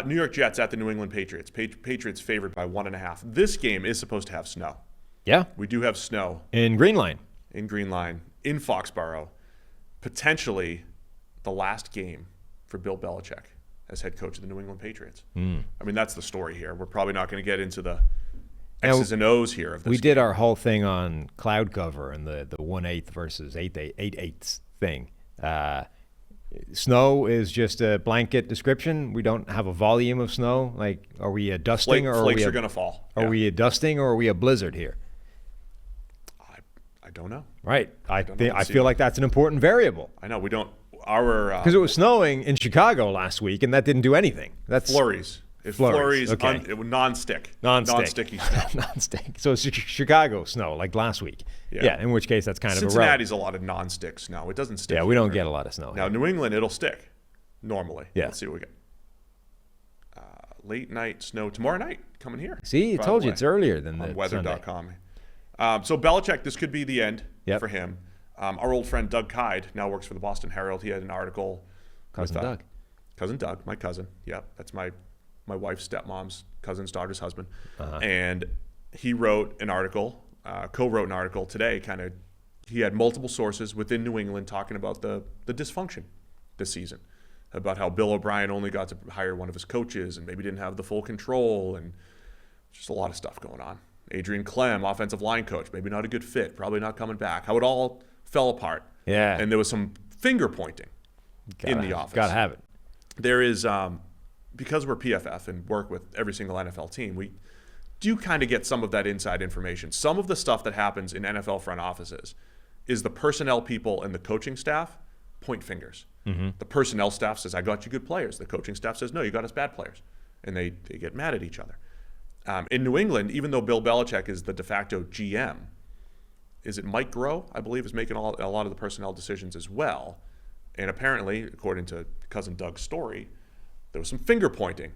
New York Jets at the New England Patriots. Patriots favored by 1.5. This game is supposed to have snow. Yeah. We do have snow. In Green Line. In Foxborough. Potentially the last game for Bill Belichick as head coach of the New England Patriots. I mean, that's the story here. We're probably not going to get into the X's and O's here of this We game. did our whole thing on cloud cover and the 1/8 versus 8/8 thing. Snow is just a blanket description. We don't have a volume of snow. Like, are we a dusting Flakes are going to fall. Are we a dusting or are we a blizzard here? I don't know. Right. I feel like that's an important variable. I know we don't. Because it was snowing in Chicago last week and that didn't do anything. That's flurries. Flurries, okay. It was non-sticky snow. Non-stick. So it's Chicago snow like last week. Yeah. In which case that's kind of irrelevant. Cincinnati's a lot of non-stick snow. It doesn't stick. Yeah, we don't get a lot of snow. Now here. New England, it'll stick normally. Yeah. Let's see what we get. Late night snow tomorrow night coming here. See, I told you it's earlier than the weather.com. So Belichick, this could be the end for him. Our old friend Doug Kyde now works for the Boston Herald. He had an article. Cousin Doug, my cousin. Yeah, that's my wife's stepmom's cousin's daughter's husband. Uh-huh. And he wrote an article, co-wrote an article today. He had multiple sources within New England talking about the dysfunction this season, about how Bill O'Brien only got to hire one of his coaches and maybe didn't have the full control, and just a lot of stuff going on. Adrian Clem, offensive line coach, maybe not a good fit, probably not coming back. How it all fell apart. Yeah. And there was some finger pointing in the office. Gotta have it. There is, because we're PFF and work with every single NFL team, we do kind of get some of that inside information. Some of the stuff that happens in NFL front offices is the personnel people and the coaching staff point fingers. Mm-hmm. The personnel staff says, I got you good players. The coaching staff says, no, you got us bad players. And they get mad at each other. In New England, even though Bill Belichick is the de facto GM, is it Mike Groh, I believe, is making a lot of the personnel decisions as well. And apparently, according to cousin Doug's story, there was some finger pointing,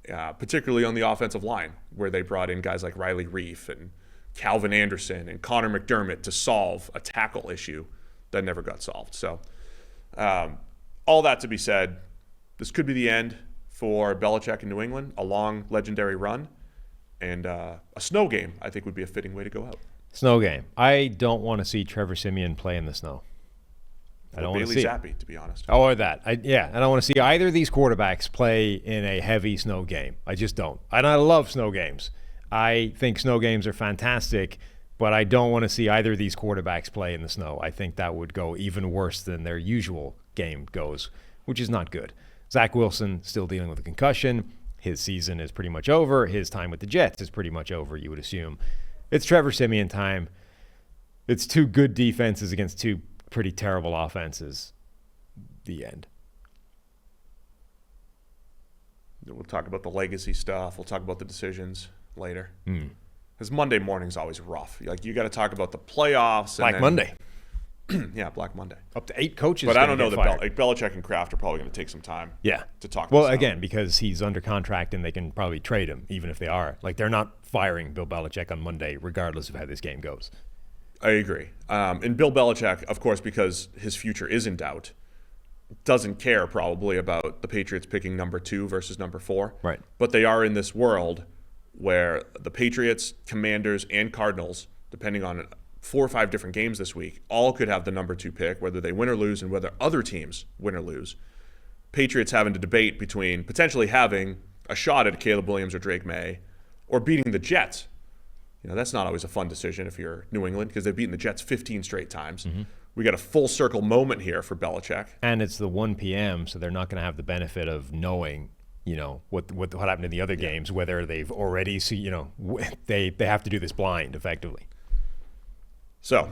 particularly on the offensive line, where they brought in guys like Riley Reif and Calvin Anderson and Connor McDermott to solve a tackle issue that never got solved. So all that to be said, this could be the end for Belichick in New England, a long legendary run. And a snow game, I think, would be a fitting way to go out. Snow game. I don't want to see Trevor Siemian play in the snow. I don't want to see Bailey Zappi, to be honest. Or that. I don't want to see either of these quarterbacks play in a heavy snow game. I just don't. And I love snow games. I think snow games are fantastic, but I don't want to see either of these quarterbacks play in the snow. I think that would go even worse than their usual game goes, which is not good. Zach Wilson still dealing with a concussion. His season is pretty much over. His time with the Jets is pretty much over, you would assume. It's Trevor Siemian time. It's two good defenses against two pretty terrible offenses. The end. We'll talk about the legacy stuff. We'll talk about the decisions later. Because Monday morning's always rough. Like, you got to talk about the playoffs. Black Monday. Yeah, Black Monday. Up to 8 coaches. But I don't know that Belichick and Kraft are probably going to take some time. To talk. Well, again, because he's under contract and they can probably trade him, even if they are. Like, they're not firing Bill Belichick on Monday, regardless of how this game goes. I agree. And Bill Belichick, of course, because his future is in doubt, doesn't care probably about the Patriots picking number 2 versus number 4. Right. But they are in this world where the Patriots, Commanders, and Cardinals, depending on 4 or 5 different games this week, all could have the number 2 pick, whether they win or lose, and whether other teams win or lose. Patriots having to debate between potentially having a shot at Caleb Williams or Drake May, or beating the Jets. You know, that's not always a fun decision if you're New England, because they've beaten the Jets 15 straight times. Mm-hmm. We got a full circle moment here for Belichick. And it's the 1 p.m., so they're not going to have the benefit of knowing, you know, what happened in the other games, whether they've already they have to do this blind, effectively. So,